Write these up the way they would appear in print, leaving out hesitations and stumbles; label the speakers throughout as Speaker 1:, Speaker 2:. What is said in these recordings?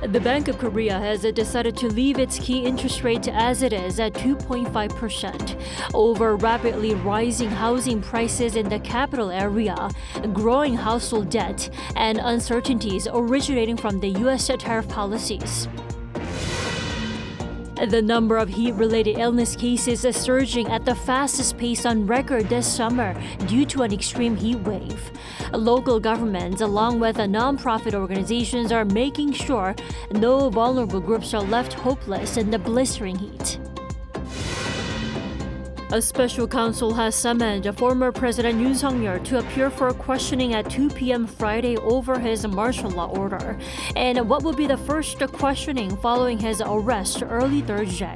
Speaker 1: The Bank of Korea has decided to leave its key interest rate as it is at 2.5% over rapidly rising housing prices in the capital area, growing household debt, and uncertainties originating from the U.S. tariff policies. The number of heat-related illness cases is surging at the fastest pace on record this summer due to an extreme heat wave. Local governments, along with non-profit organizations, are making sure no vulnerable groups are left hopeless in the blistering heat. A special counsel has summoned former President Yoon to appear for questioning at 2 p.m. Friday over his martial law order, and what will be the first questioning following his arrest early Thursday.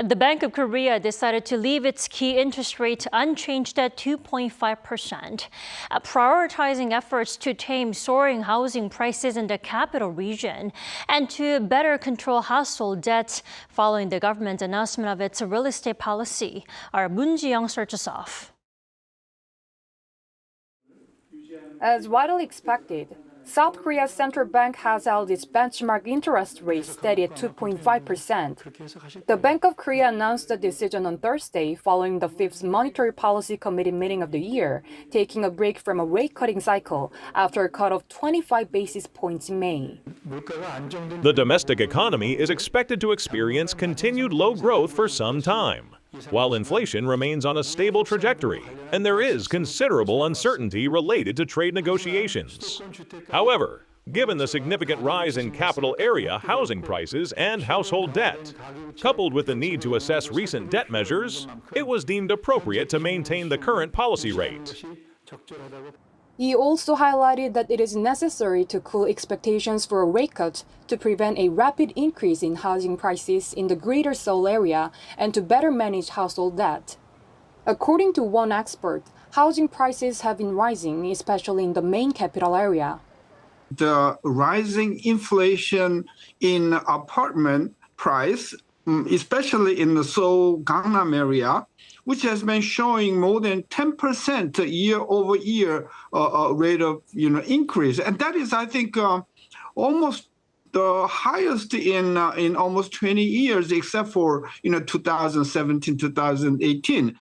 Speaker 1: The Bank of Korea decided to leave its key interest rate unchanged at 2.5%, prioritizing efforts to tame soaring housing prices in the capital region and to better control household debt following the government's announcement of its real estate policy. Our Moon Ji-young starts us off.
Speaker 2: As widely expected, South Korea's central bank has held its benchmark interest rate steady at 2.5%. The Bank of Korea announced the decision on Thursday following the fifth Monetary Policy Committee meeting of the year, taking a break from a rate-cutting cycle after a cut of 25 basis points in May.
Speaker 3: The domestic economy is expected to experience continued low growth for some time, while inflation remains on a stable trajectory, and there is considerable uncertainty related to trade negotiations. However, given the significant rise in capital area housing prices and household debt, coupled with the need to assess recent debt measures, it was deemed appropriate to maintain the current policy rate.
Speaker 2: He also highlighted that it is necessary to cool expectations for a rate cut to prevent a rapid increase in housing prices in the Greater Seoul area and to better manage household debt. According to one expert, housing prices have been rising, especially in the main capital area.
Speaker 4: The rising inflation in apartment price, especially in the Seoul Gangnam area, which has been showing more than 10% year-over-year rate of increase, and that is, I think, almost the highest in almost 20 years, except for 2017, 2018.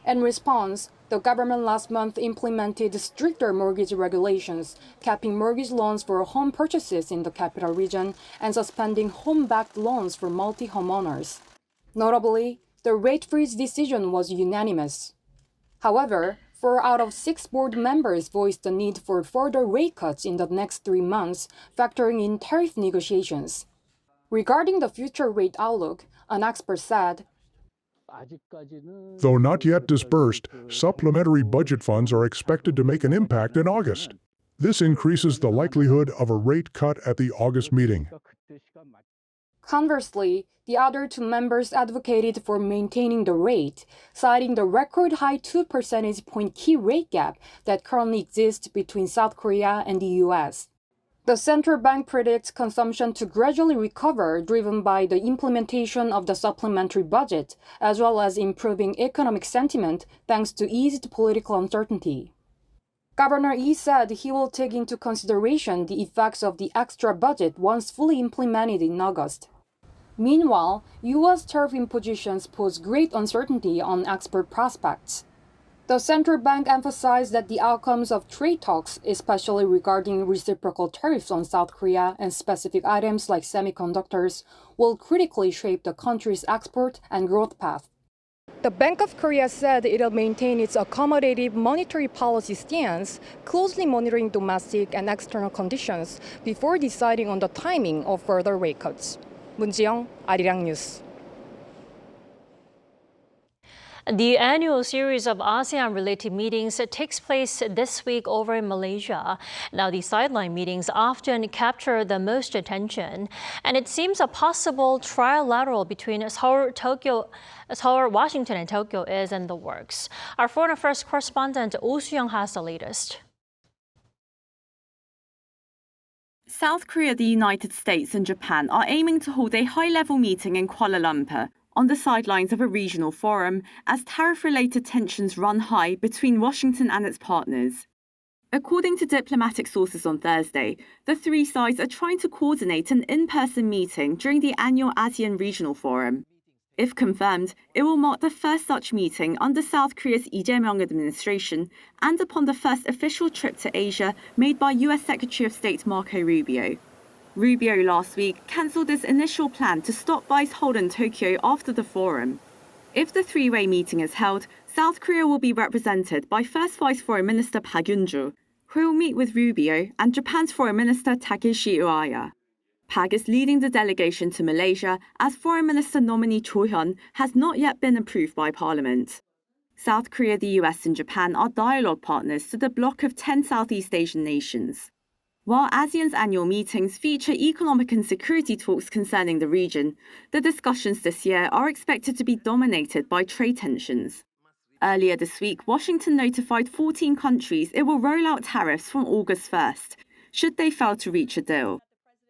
Speaker 2: In response, the government last month implemented stricter mortgage regulations, capping mortgage loans for home purchases in the capital region and suspending home-backed loans for multi-homeowners. Notably, the rate freeze decision was unanimous. However, 4 out of 6 board members voiced the need for further rate cuts in the next 3 months, factoring in tariff negotiations. Regarding the future rate outlook, an expert said,
Speaker 5: "Though not yet disbursed, supplementary budget funds are expected to make an impact in August. This increases the likelihood of a rate cut at the August meeting."
Speaker 2: Conversely, the other 2 members advocated for maintaining the rate, citing the record-high 2 percentage point key rate gap that currently exists between South Korea and the U.S. The central bank predicts consumption to gradually recover, driven by the implementation of the supplementary budget, as well as improving economic sentiment thanks to eased political uncertainty. Governor Lee said he will take into consideration the effects of the extra budget once fully implemented in August. Meanwhile, U.S. tariff impositions pose great uncertainty on export prospects. The central bank emphasized that the outcomes of trade talks, especially regarding reciprocal tariffs on South Korea and specific items like semiconductors, will critically shape the country's export and growth path. The Bank of Korea said it'll maintain its accommodative monetary policy stance, closely monitoring domestic and external conditions before deciding on the timing of further rate cuts. Moon Ji-young, Arirang News.
Speaker 1: The annual series of ASEAN-related meetings takes place this week over in Malaysia. Now, the sideline meetings often capture the most attention, and it seems a possible trilateral between Seoul, Washington, and Tokyo is in the works. Our foreign affairs correspondent Oh Soo-young has the latest.
Speaker 6: South Korea, the United States and Japan are aiming to hold a high-level meeting in Kuala Lumpur on the sidelines of a regional forum as tariff-related tensions run high between Washington and its partners. According to diplomatic sources on Thursday, the three sides are trying to coordinate an in-person meeting during the annual ASEAN Regional Forum. If confirmed, it will mark the first such meeting under South Korea's Lee Jae-myung administration and upon the first official trip to Asia made by US Secretary of State Marco Rubio. Rubio last week cancelled his initial plan to stop bys hold in Tokyo after the forum. If the three-way meeting is held, South Korea will be represented by First Vice Foreign Minister Park Yun-ju, who will meet with Rubio and Japan's Foreign Minister Takeshi Uaya. Park is leading the delegation to Malaysia as Foreign Minister nominee Cho Hyun has not yet been approved by Parliament. South Korea, the US and Japan are dialogue partners to the bloc of 10 Southeast Asian nations. While ASEAN's annual meetings feature economic and security talks concerning the region, the discussions this year are expected to be dominated by trade tensions. Earlier this week, Washington notified 14 countries it will roll out tariffs from August 1st, should they fail to reach a deal.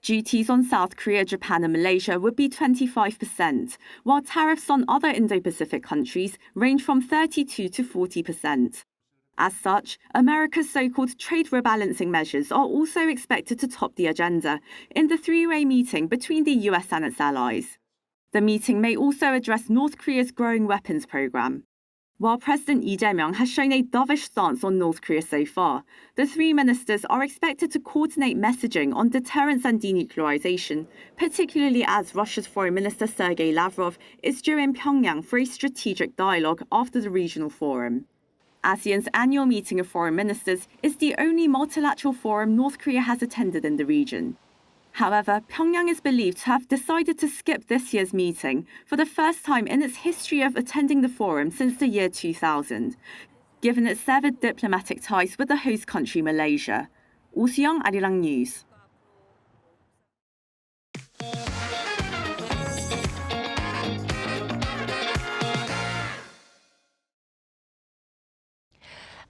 Speaker 6: Duties on South Korea, Japan and Malaysia would be 25%, while tariffs on other Indo-Pacific countries range from 32 to 40%. As such, America's so-called trade rebalancing measures are also expected to top the agenda in the three-way meeting between the US and its allies. The meeting may also address North Korea's growing weapons program. While President Lee Jae-myung has shown a dovish stance on North Korea so far, the three ministers are expected to coordinate messaging on deterrence and denuclearization, particularly as Russia's Foreign Minister Sergei Lavrov is due in Pyongyang for a strategic dialogue after the regional forum. ASEAN's annual meeting of foreign ministers is the only multilateral forum North Korea has attended in the region. However, Pyongyang is believed to have decided to skip this year's meeting for the first time in its history of attending the forum since the year 2000, given its severed diplomatic ties with the host country Malaysia. Oh Soo-young, Arirang News.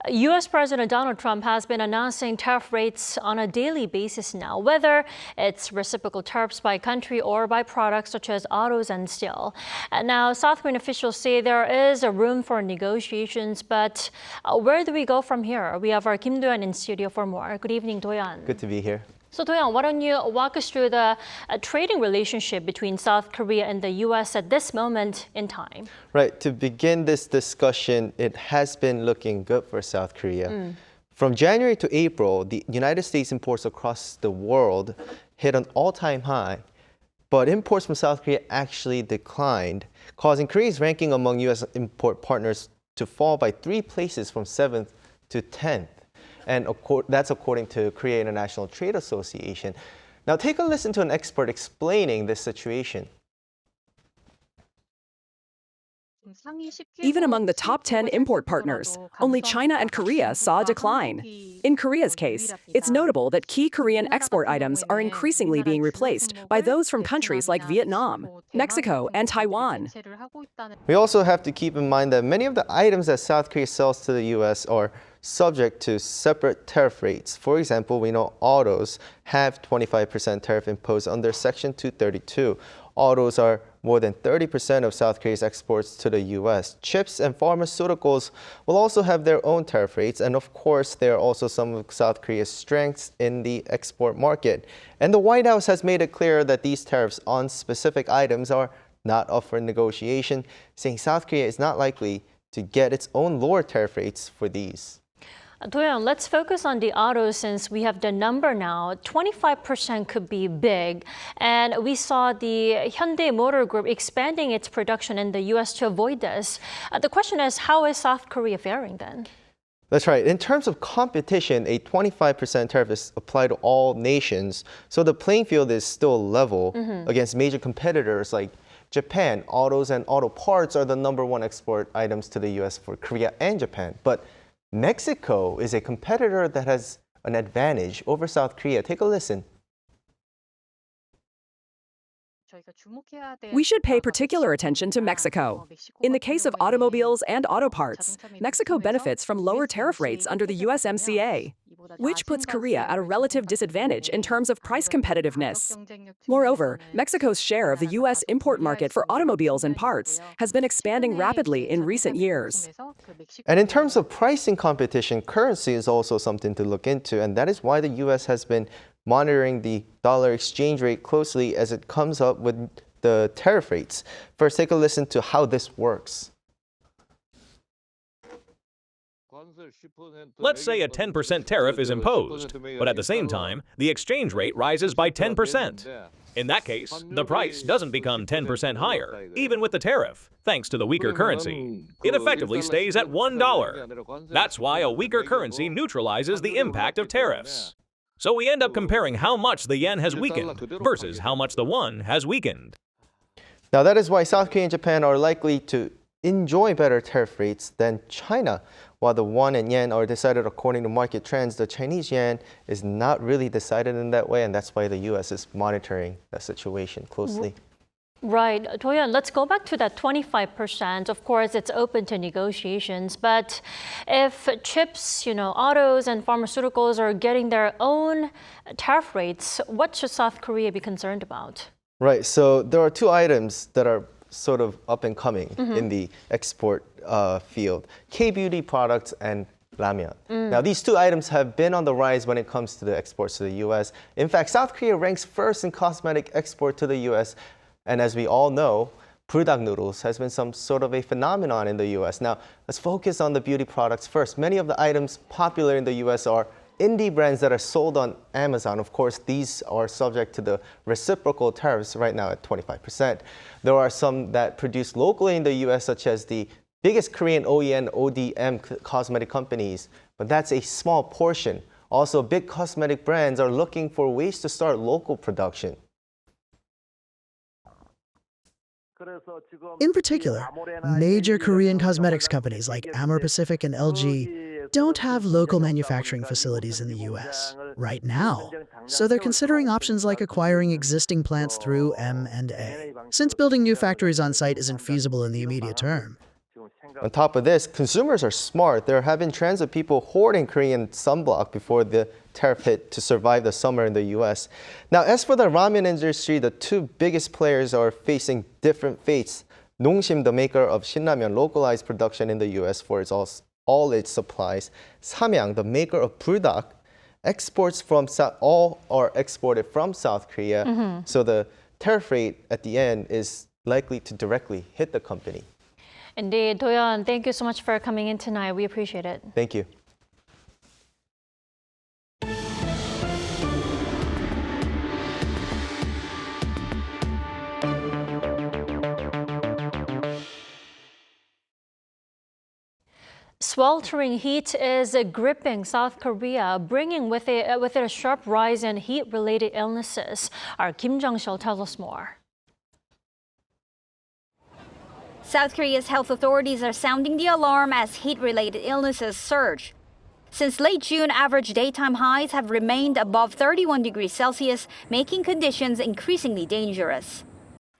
Speaker 1: U.S. President Donald Trump has been announcing tariff rates on a daily basis now, whether it's reciprocal tariffs by country or by products such as autos and steel. Now, South Korean officials say there is a room for negotiations, but where do we go from here? We have our Kim Do-yeon in studio for more. Good evening, Do-yeon.
Speaker 7: Good to be here.
Speaker 1: So, Do-yeon, why don't you walk us through the trading relationship between South Korea and the U.S. at this moment in time?
Speaker 7: Right. To begin this discussion, it has been looking good for South Korea. From January to April, the United States imports across the world hit an all-time high, but imports from South Korea actually declined, causing Korea's ranking among U.S. import partners to fall by 3 places from 7th to 10th. And that's according to Korea International Trade Association. Now take a listen to an expert explaining this situation.
Speaker 8: Even among the top 10 import partners, only China and Korea saw a decline. In Korea's case, it's notable that key Korean export items are increasingly being replaced by those from countries like Vietnam, Mexico, and Taiwan.
Speaker 7: We also have to keep in mind that many of the items that South Korea sells to the U.S. are subject to separate tariff rates. For example, we know autos have 25% tariff imposed under Section 232. Autos are more than 30% of South Korea's exports to the U.S. Chips and pharmaceuticals will also have their own tariff rates. And of course, there are also some of South Korea's strengths in the export market. And the White House has made it clear that these tariffs on specific items are not up for negotiation, saying South Korea is not likely to get its own lower tariff rates for these.
Speaker 1: Do-yeon, let's focus on the autos since we have the number now. 25% could be big. And we saw the Hyundai Motor Group expanding its production in the U.S. to avoid this. The question is, how is South Korea faring then?
Speaker 7: That's right. In terms of competition, a 25% tariff is applied to all nations. So the playing field is still level against major competitors like Japan. Autos and auto parts are the #1 export items to the U.S. for Korea and Japan. But Mexico is a competitor that has an advantage over South Korea. Take a listen.
Speaker 8: We should pay particular attention to Mexico. In the case of automobiles and auto parts, Mexico benefits from lower tariff rates under the USMCA. which puts Korea at a relative disadvantage in terms of price competitiveness. Moreover, Mexico's share of the U.S. import market for automobiles and parts has been expanding rapidly in recent years.
Speaker 7: And in terms of pricing competition, currency is also something to look into, and that is why the U.S. has been monitoring the dollar exchange rate closely as it comes up with the tariff rates. First, take a listen to how this works.
Speaker 3: Let's say a 10% tariff is imposed, but at the same time, the exchange rate rises by 10%. In that case, the price doesn't become 10% higher, even with the tariff, thanks to the weaker currency. It effectively stays at $1. That's why a weaker currency neutralizes the impact of tariffs. So we end up comparing how much the yen has weakened versus how much the won has weakened.
Speaker 7: Now that is why South Korea and Japan are likely to enjoy better tariff rates than China. While the won and yen are decided according to market trends, the Chinese yuan is not really decided in that way, and that's why the U.S. is monitoring the situation closely.
Speaker 1: Right. Doyeon, let's go back to that 25%. Of course, it's open to negotiations, but if chips, autos and pharmaceuticals are getting their own tariff rates, what should South Korea be concerned about?
Speaker 7: Right. So there are two items that are sort of up and coming in the export field: K-beauty products and ramyeon. Now, these two items have been on the rise when it comes to the exports to the U.S. In fact, South Korea ranks first in cosmetic export to the U.S. And as we all know, Buldak noodles has been some sort of a phenomenon in the U.S. Now, let's focus on the beauty products first. Many of the items popular in the U.S. are indie brands that are sold on Amazon. Of course, these are subject to the reciprocal tariffs right now at 25%. There are some that produce locally in the U.S., such as the biggest Korean OEM, ODM cosmetic companies, but that's a small portion. Also, big cosmetic brands are looking for ways to start local production.
Speaker 9: In particular, major Korean cosmetics companies like Amor Pacific and LG don't have local manufacturing facilities in the U.S. right now, so they're considering options like acquiring existing plants through M&A, since building new factories on site isn't feasible in the immediate term.
Speaker 7: On top of this, consumers are smart. There have been trends of people hoarding Korean sunblock before the tariff hit to survive the summer in the U.S. Now, as for the ramen industry, the two biggest players are facing different fates. Nongsim, the maker of Shinramen, localized production in the U.S. for all its supplies. Samyang, the maker of Buldak, exports from all are exported from South Korea. So the tariff rate at the end is likely to directly hit the company.
Speaker 1: Indeed. Doyeon, thank you so much for coming in tonight. We appreciate it.
Speaker 7: Thank you.
Speaker 1: Sweltering heat is gripping South Korea, bringing with it a sharp rise in heat-related illnesses. Our Kim Jung-sil tells us more.
Speaker 10: South Korea's health authorities are sounding the alarm as heat-related illnesses surge. Since late June, average daytime highs have remained above 31 degrees Celsius, making conditions increasingly dangerous.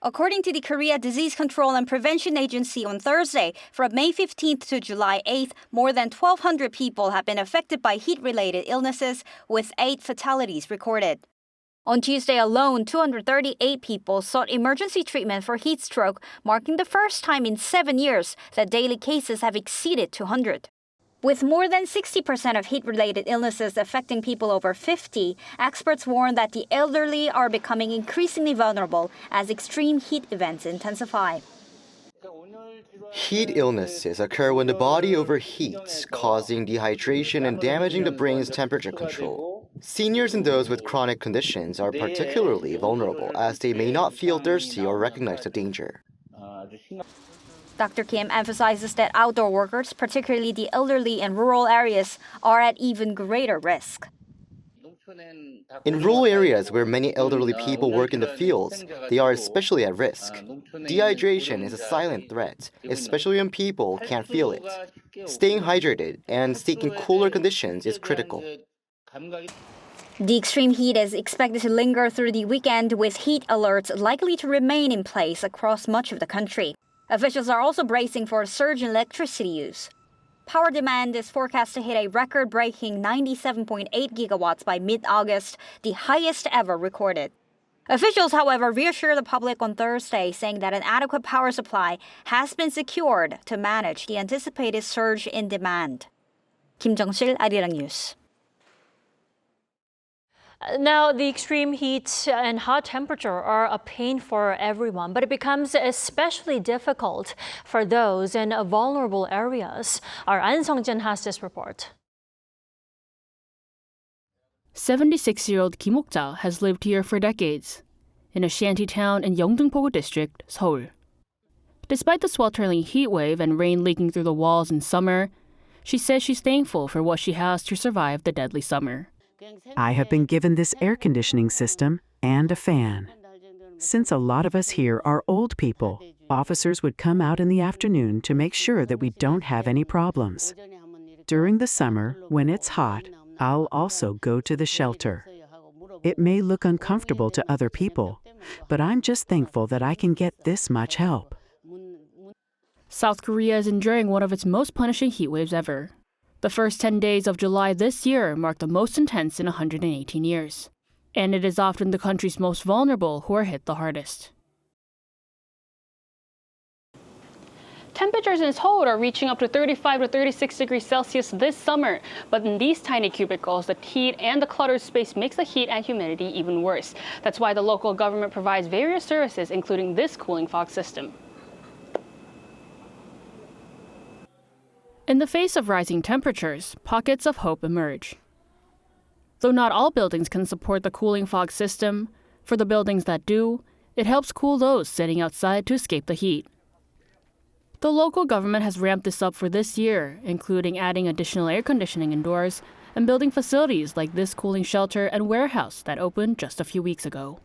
Speaker 10: According to the Korea Disease Control and Prevention Agency on Thursday, from May 15th to July 8th, more than 1,200 people have been affected by heat-related illnesses, with 8 fatalities recorded. On Tuesday alone, 238 people sought emergency treatment for heat stroke, marking the first time in 7 years that daily cases have exceeded 200. With more than 60% of heat-related illnesses affecting people over 50, experts warn that the elderly are becoming increasingly vulnerable as extreme heat events intensify.
Speaker 11: Heat illnesses occur when the body overheats, causing dehydration and damaging the brain's temperature control. Seniors and those with chronic conditions are particularly vulnerable as they may not feel thirsty or recognize the danger.
Speaker 10: Dr. Kim emphasizes that outdoor workers, particularly the elderly in rural areas, are at even greater risk.
Speaker 11: In rural areas where many elderly people work in the fields, they are especially at risk. Dehydration is a silent threat, especially when people can't feel it. Staying hydrated and staying in cooler conditions is critical.
Speaker 10: The extreme heat is expected to linger through the weekend, with heat alerts likely to remain in place across much of the country. Officials are also bracing for a surge in electricity use. Power demand is forecast to hit a record-breaking 97.8 gigawatts by mid-August, the highest ever recorded. Officials, however, reassured the public on Thursday, saying that an adequate power supply has been secured to manage the anticipated surge in demand. Kim Jung-sil, Arirang News.
Speaker 1: Now, the extreme heat and hot temperature are a pain for everyone, but it becomes especially difficult for those in vulnerable areas. Our An Sung-jin has this report.
Speaker 12: 76-year-old Kim Ok-ja has lived here for decades, in a shanty town in Yeongdeungpo-gu district, Seoul. Despite the sweltering heat wave and rain leaking through the walls in summer, she says she's thankful for what she has to survive the deadly summer.
Speaker 13: I have been given this air conditioning system and a fan. Since a lot of us here are old people, officers would come out in the afternoon to make sure that we don't have any problems. During the summer, when it's hot, I'll also go to the shelter. It may look uncomfortable to other people, but I'm just thankful that I can get this much help.
Speaker 12: South Korea is enduring one of its most punishing heat waves ever. The first 10 days of July this year marked the most intense in 118 years. And it is often the country's most vulnerable who are hit the hardest. Temperatures in Seoul are reaching up to 35 to 36 degrees Celsius this summer. But in these tiny cubicles, the heat and the cluttered space makes the heat and humidity even worse. That's why the local government provides various services, including this cooling fog system. In the face of rising temperatures, pockets of hope emerge. Though not all buildings can support the cooling fog system, for the buildings that do, it helps cool those sitting outside to escape the heat. The local government has ramped this up for this year, including adding additional air conditioning indoors and building facilities like this cooling shelter and warehouse that opened just a few weeks ago.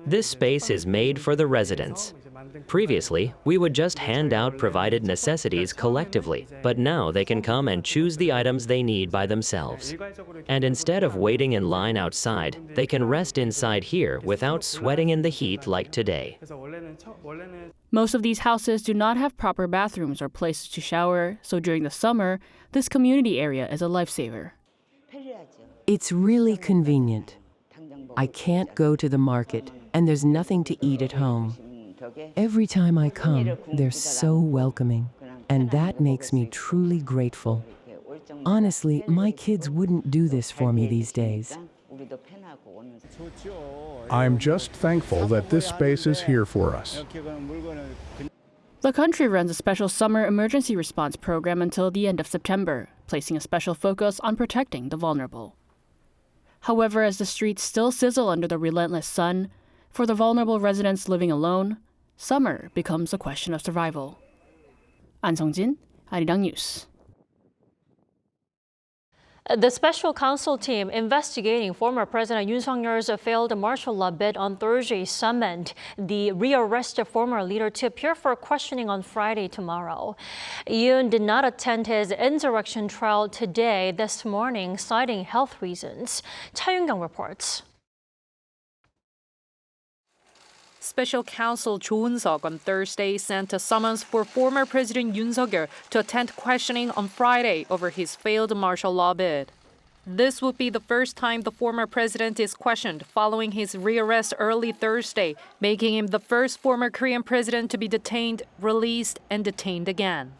Speaker 14: This space is made for the residents. Previously, we would just hand out provided necessities collectively, but now they can come and choose the items they need by themselves. And instead of waiting in line outside, they can rest inside here without sweating in the heat like today.
Speaker 12: Most of these houses do not have proper bathrooms or places to shower, so during the summer, this community area is a lifesaver.
Speaker 15: It's really convenient. I can't go to the market, and there's nothing to eat at home. Every time I come, they're so welcoming, and that makes me truly grateful. Honestly, my kids wouldn't do this for me these days.
Speaker 5: I'm just thankful that this space is here for us.
Speaker 12: The country runs a special summer emergency response program until the end of September, placing a special focus on protecting the vulnerable. However, as the streets still sizzle under the relentless sun, for the vulnerable residents living alone, summer becomes a question of survival. An Sung-jin, Arirang News.
Speaker 1: The special counsel team investigating former President Yoon Suk-yeol's failed martial law bid on Thursday summoned the rearrested former leader to appear for questioning on Friday tomorrow. Yoon did not attend his insurrection trial today this morning, citing health reasons. Cha Yoon-kyung reports.
Speaker 16: Special counsel Cho Eun-seok on Thursday sent a summons for former President Yoon Suk-yeol to attend questioning on Friday over his failed martial law bid. This would be the first time the former president is questioned following his rearrest early Thursday, making him the first former Korean president to be detained, released, and detained again.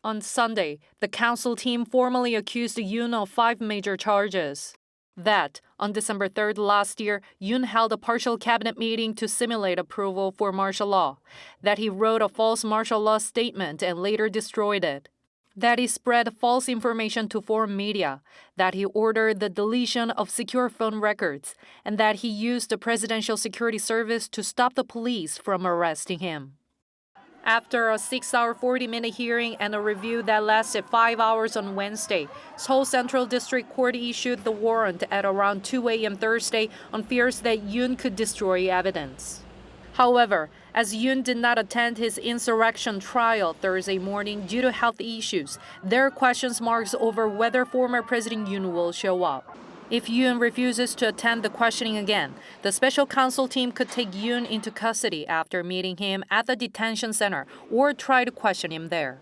Speaker 16: On Sunday, the counsel team formally accused Yoon of 5 major charges. That, on December 3rd last year, Yoon held a partial cabinet meeting to simulate approval for martial law. That he wrote a false martial law statement and later destroyed it. That he spread false information to foreign media. That he ordered the deletion of secure phone records. And that he used the Presidential Security Service to stop the police from arresting him. After a 6-hour 40-minute hearing and a review that lasted 5 hours on Wednesday, Seoul Central District Court issued the warrant at around 2 a.m. Thursday on fears that Yoon could destroy evidence. However, as Yoon did not attend his insurrection trial Thursday morning due to health issues, there are question marks over whether former President Yoon will show up. If Yoon refuses to attend the questioning again, the special counsel team could take Yoon into custody after meeting him at the detention center or try to question him there.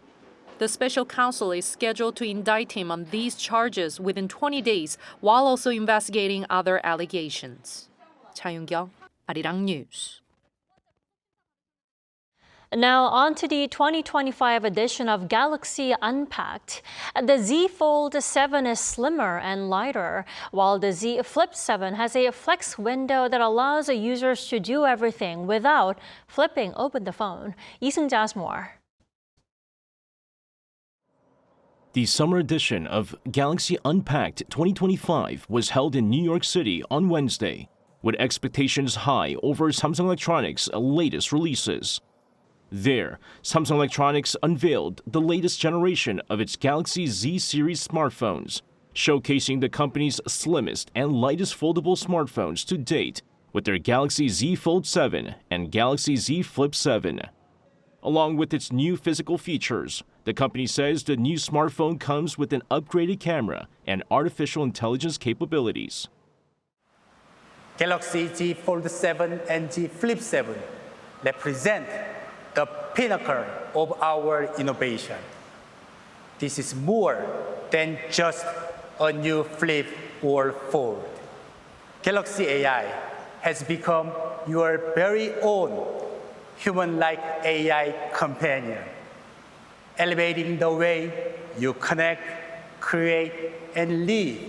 Speaker 16: The special counsel is scheduled to indict him on these charges within 20 days, while also investigating other allegations. 차윤경, Arirang News.
Speaker 1: Now on to the 2025 edition of Galaxy Unpacked. The Z Fold 7 is slimmer and lighter, while the Z Flip 7 has a flex window that allows users to do everything without flipping open the phone. Lee-seung-ja has more.
Speaker 17: The summer edition of Galaxy Unpacked 2025 was held in New York City on Wednesday, with expectations high over Samsung Electronics' latest releases. There, Samsung Electronics unveiled the latest generation of its Galaxy Z series smartphones, showcasing the company's slimmest and lightest foldable smartphones to date with their Galaxy Z Fold 7 and Galaxy Z Flip 7. Along with its new physical features, the company says the new smartphone comes with an upgraded camera and artificial intelligence capabilities.
Speaker 18: Galaxy Z Fold 7 and Z Flip 7 represent the pinnacle of our innovation. This is more than just a new flip or fold. Galaxy AI has become your very own human-like AI companion, elevating the way you connect, create, and live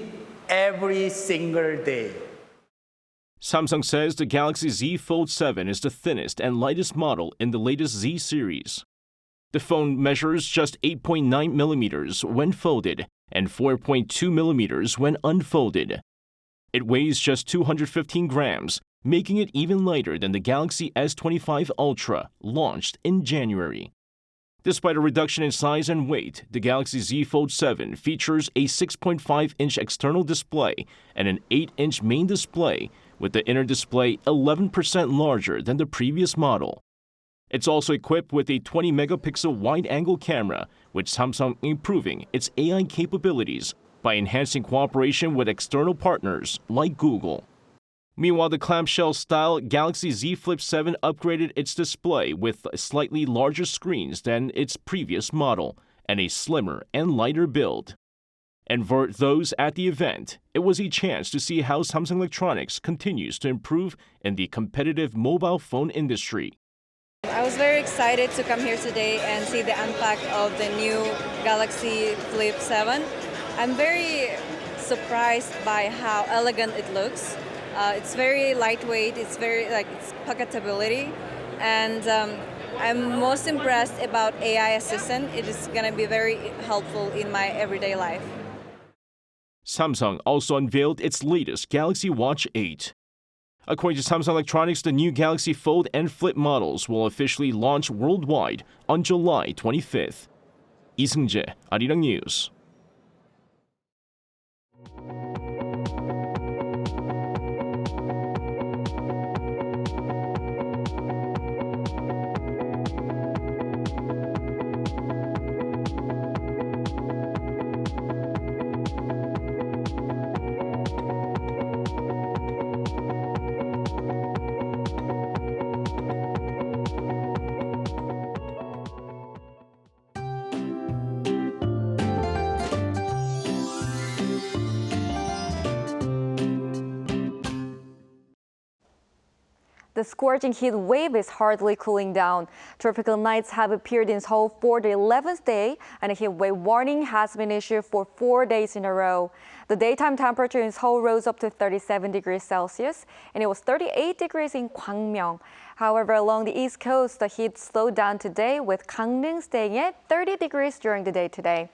Speaker 18: every single day.
Speaker 17: Samsung says the Galaxy Z Fold 7 is the thinnest and lightest model in the latest Z series. The phone measures just 8.9 millimeters when folded and 4.2 millimeters when unfolded. It weighs just 215 grams, making it even lighter than the Galaxy S25 Ultra, launched in January. Despite a reduction in size and weight, the Galaxy Z Fold 7 features a 6.5-inch external display and an 8-inch main display, with the inner display 11% larger than the previous model. It's also equipped with a 20-megapixel wide-angle camera, with Samsung improving its AI capabilities by enhancing cooperation with external partners like Google. Meanwhile, the clamshell-style Galaxy Z Flip 7 upgraded its display with slightly larger screens than its previous model and a slimmer and lighter build. And for those at the event, it was a chance to see how Samsung Electronics continues to improve in the competitive mobile phone industry.
Speaker 19: I was very excited to come here today and see the unpack of the new Galaxy Flip 7. I'm very surprised by how elegant it looks. It's very lightweight, it's it's pocketability, and I'm most impressed about AI assistant. It is going to be very helpful in my everyday life.
Speaker 17: Samsung also unveiled its latest Galaxy Watch 8. According to Samsung Electronics, the new Galaxy Fold and Flip models will officially launch worldwide on July 25th. Lee-seung-ja, Arirang News.
Speaker 20: The scorching heat wave is hardly cooling down. Tropical nights have appeared in Seoul for the 11th day, and a heat wave warning has been issued for 4 days in a row. The daytime temperature in Seoul rose up to 37 degrees Celsius, and it was 38 degrees in Gwangmyeong. However, along the East Coast, the heat slowed down today, with Gangneung staying at 30 degrees during the day today.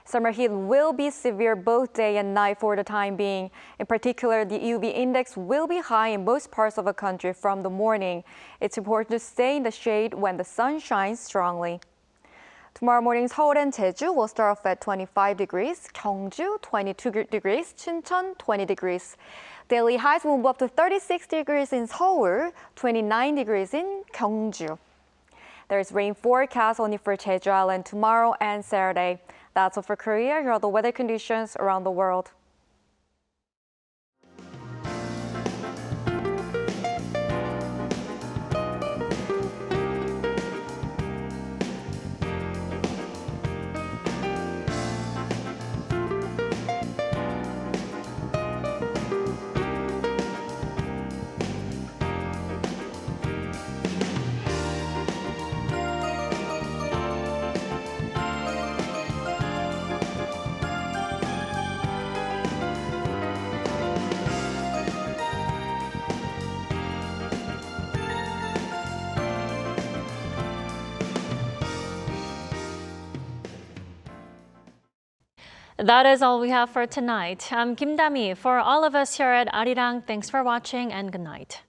Speaker 20: Summer heat will be severe both day and night for the time being. In particular, the UV index will be high in most parts of the country from the morning. It's important to stay in the shade when the sun shines strongly. Tomorrow morning, Seoul and Jeju will start off at 25 degrees, Gyeongju 22 degrees, Chuncheon 20 degrees. Daily highs will move up to 36 degrees in Seoul, 29 degrees in Gyeongju. There is rain forecast only for Jeju Island tomorrow and Saturday. That's all for Korea. Here are the weather conditions around the world.
Speaker 1: That is all we have for tonight. I'm Kim Dami. For all of us here at Arirang, thanks for watching and good night.